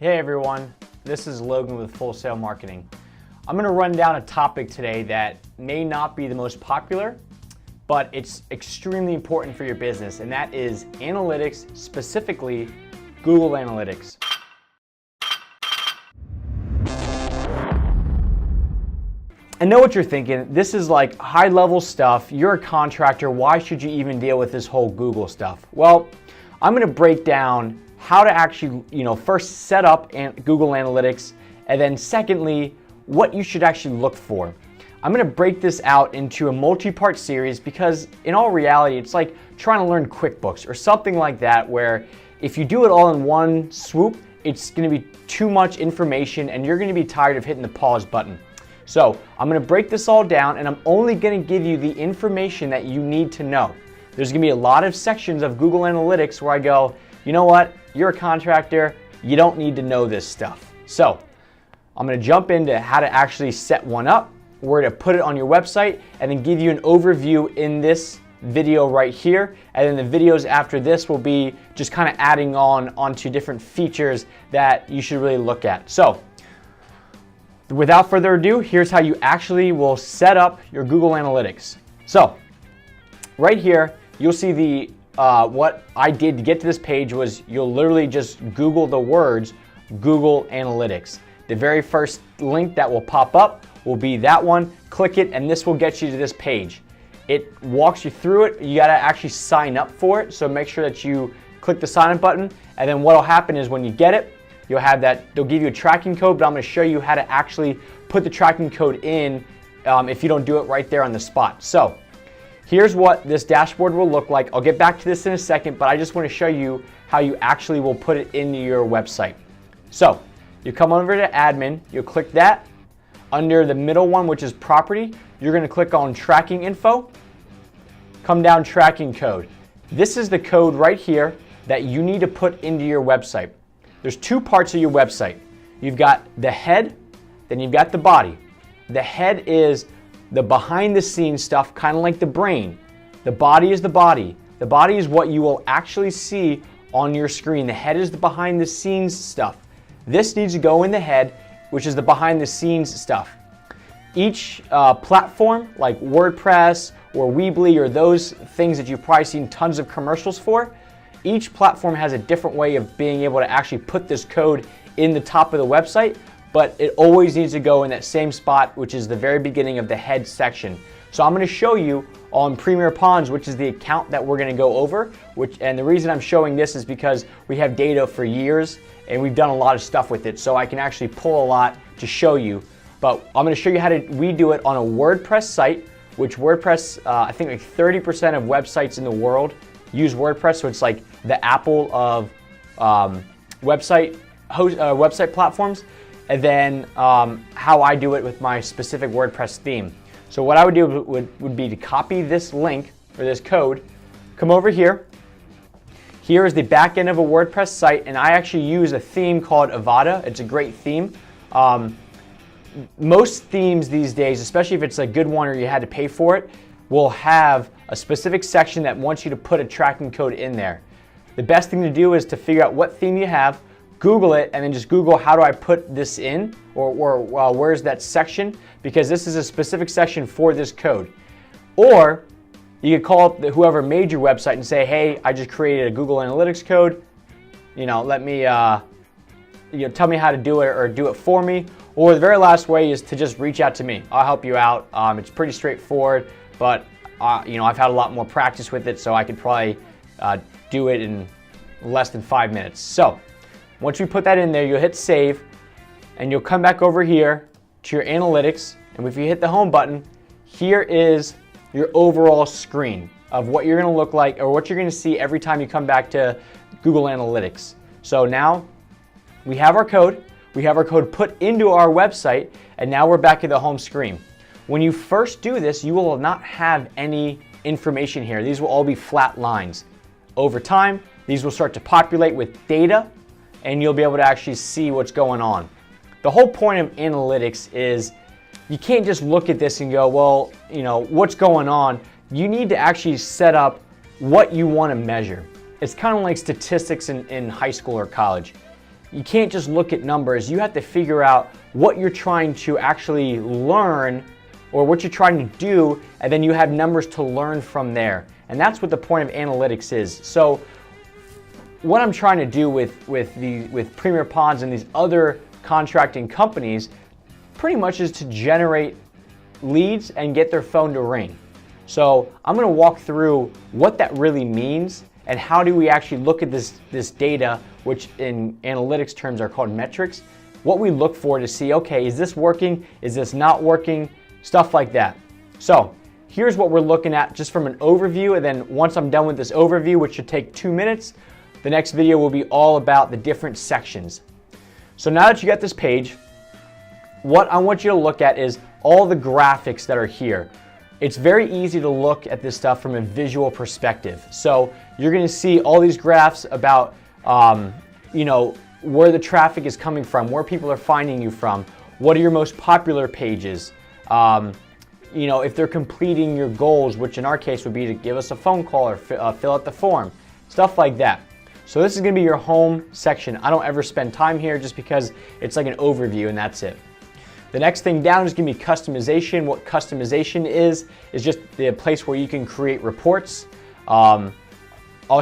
Hey everyone, this is Logan with Full Sail Marketing. I'm going to run down a topic today that may not be the most popular, but it's extremely important for your business, and that is analytics, specifically Google Analytics. I know what you're thinking. This is like high-level stuff. You're a contractor. Why should you even deal with this whole Google stuff? Well, I'm going to break down how to actually, first set up Google Analytics, and then secondly, what you should actually look for. I'm going to break this out into a multi-part series because in all reality, it's like trying to learn QuickBooks or something like that, where if you do it all in one swoop, it's going to be too much information and you're going to be tired of hitting the pause button. So I'm going to break this all down, and I'm only going to give you the information that you need to know. There's going to be a lot of sections of Google Analytics where I go, you know what, you're a contractor, you don't need to know this stuff. So I'm going to jump into how to actually set one up, where to put it on your website, and then give you an overview in this video right here. And then the videos after this will be just kind of adding onto different features that you should really look at. So without further ado, here's how you actually will set up your Google Analytics. So right here, you'll see the what I did to get to this page was you'll literally just Google the words Google Analytics. The very first link that will pop up will be that one. Click it and this will get you to this page. It walks you through it. You gotta actually sign up for it, so make sure that you click the sign up button, and then what'll happen is when you get it, you'll have that, they'll give you a tracking code, but I'm gonna show you how to actually put the tracking code in if you don't do it right there on the spot. So here's what this dashboard will look like. I'll get back to this in a second, but I just want to show you how you actually will put it into your website. So you come over to admin, you'll click that. Under the middle one, which is property, you're going to click on tracking info, come down tracking code. This is the code right here that you need to put into your website. There's two parts of your website. You've got the head, then you've got the body. The head is the behind the scenes stuff, kind of like the brain. The body is the body. The body is what you will actually see on your screen. The head is the behind the scenes stuff. This needs to go in the head, which is the behind the scenes stuff. Each platform like WordPress or Weebly or those things that you've probably seen tons of commercials for, each platform has a different way of being able to actually put this code in the top of the website, but it always needs to go in that same spot, which is the very beginning of the head section. So I'm going to show you on Premier Ponds, which is the account that we're going to go over, and the reason I'm showing this is because we have data for years and we've done a lot of stuff with it, so I can actually pull a lot to show you. But I'm going to show you how we do it on a WordPress site, which WordPress, I think like 30% of websites in the world use WordPress, so it's like the Apple of website platforms. And then how I do it with my specific WordPress theme. So what I would do would be to copy this link or this code, come over here. Here is the back end of a WordPress site, and I actually use a theme called Avada. It's a great theme. Most themes these days, especially if it's a good one or you had to pay for it, will have a specific section that wants you to put a tracking code in there. The best thing to do is to figure out what theme you have, Google it, and then just Google how do I put this in, or where's that section, because this is a specific section for this code. Or you could call up whoever made your website and say, hey, I just created a Google Analytics code, let me tell me how to do it or do it for me. Or the very last way is to just reach out to me. I'll help you out. It's pretty straightforward, but I've had a lot more practice with it, so I could probably do it in less than 5 minutes. So once you put that in there, you'll hit save, and you'll come back over here to your analytics, and if you hit the home button, here is your overall screen of what you're going to look like, or what you're going to see every time you come back to Google Analytics. So now we have our code put into our website, and now we're back at the home screen. When you first do this, you will not have any information here. These will all be flat lines. Over time, these will start to populate with data, and you'll be able to actually see what's going on. The whole point of analytics is you can't just look at this and go, well, what's going on? You need to actually set up what you want to measure. It's kind of like statistics in high school or college. you can't just look at numbers. You have to figure out what you're trying to actually learn or what you're trying to do, and then you have numbers to learn from there. And that's what the point of analytics is. So what I'm trying to do with Premier Ponds and these other contracting companies pretty much is to generate leads and get their phone to ring. So I'm going to walk through what that really means and how do we actually look at this data, which in analytics terms are called metrics, what we look for to see, okay, is this working? Is this not working? Stuff like that. So here's what we're looking at just from an overview, and then once I'm done with this overview, which should take 2 minutes, the next video will be all about the different sections. So now that you got this page, what I want you to look at is all the graphics that are here. It's very easy to look at this stuff from a visual perspective. So you're going to see all these graphs about, where the traffic is coming from, where people are finding you from, what are your most popular pages, if they're completing your goals, which in our case would be to give us a phone call or fill out the form, stuff like that. So this is going to be your home section. I don't ever spend time here just because it's like an overview and that's it. The next thing down is going to be customization. What customization is just the place where you can create reports. I'll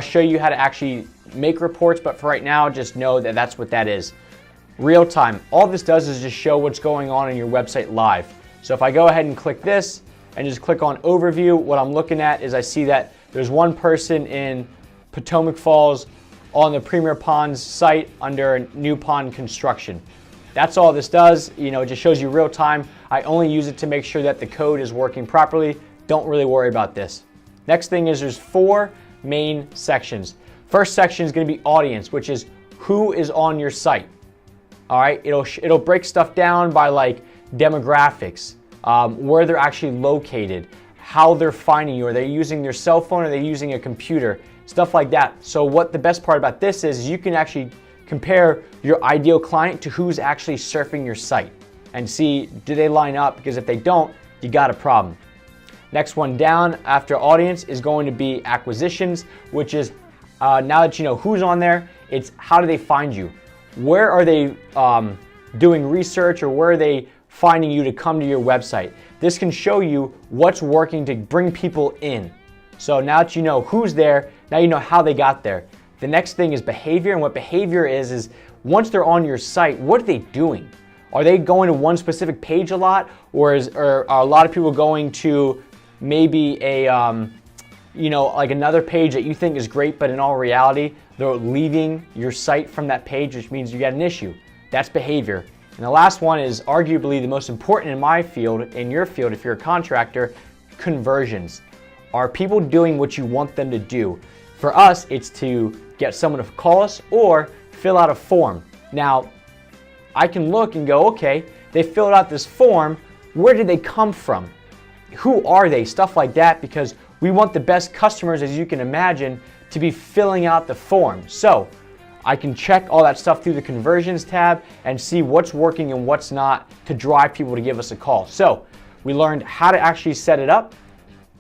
show you how to actually make reports, but for right now, just know that that's what that is. Real time. All this does is just show what's going on your website live. So if I go ahead and click this and just click on overview, what I'm looking at is I see that there's one person in Potomac Falls on the Premier Ponds site under new pond construction. That's all this does. It just shows you real time. I only use it to make sure that the code is working properly. Don't really worry about this. Next thing is there's 4 main sections. First section is going to be audience, which is who is on your site. All right, it'll break stuff down by like demographics, where they're actually located, how they're finding you. Are they using their cell phone? Or are they using a computer? Stuff like that. So what the best part about this is you can actually compare your ideal client to who's actually surfing your site and see, do they line up? Because if they don't, you got a problem. Next one down after audience is going to be acquisitions, which is now that you know who's on there, it's how do they find you? Where are they doing research, or where are they finding you to come to your website? This can show you what's working to bring people in. So now that you know who's there, now you know how they got there. The next thing is behavior, and what behavior is once they're on your site, what are they doing? Are they going to one specific page a lot, or are a lot of people going to maybe a like another page that you think is great, but in all reality, they're leaving your site from that page, which means you got an issue. That's behavior. And the last one is arguably the most important in my field, in your field if you're a contractor, conversions. Are people doing what you want them to do? For us, it's to get someone to call us or fill out a form. Now, I can look and go, okay, they filled out this form. Where did they come from? Who are they? Stuff like that, because we want the best customers, as you can imagine, to be filling out the form. So I can check all that stuff through the conversions tab and see what's working and what's not to drive people to give us a call. So we learned how to actually set it up,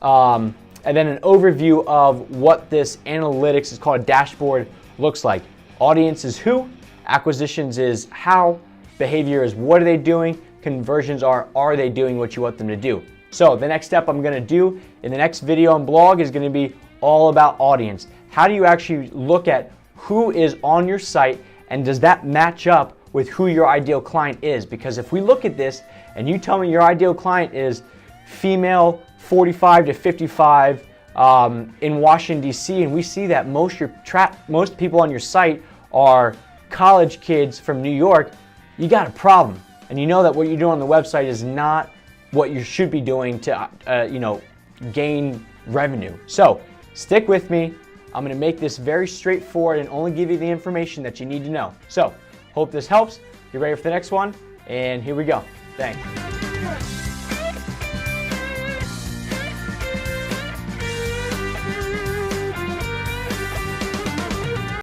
and then an overview of what this analytics is called a dashboard looks like. Audience is who, acquisitions is how, behavior is what are they doing, conversions are they doing what you want them to do. So the next step I'm going to do in the next video and blog is going to be all about audience. How do you actually look at who is on your site, and does that match up with who your ideal client is? Because if we look at this and you tell me your ideal client is female 45 to 55 in Washington, D.C., and we see that most people on your site are college kids from New York, you got a problem. And you know that what you're doing on the website is not what you should be doing to gain revenue. So stick with me. I'm going to make this very straightforward and only give you the information that you need to know. So hope this helps. Get ready for the next one, and here we go. Thanks.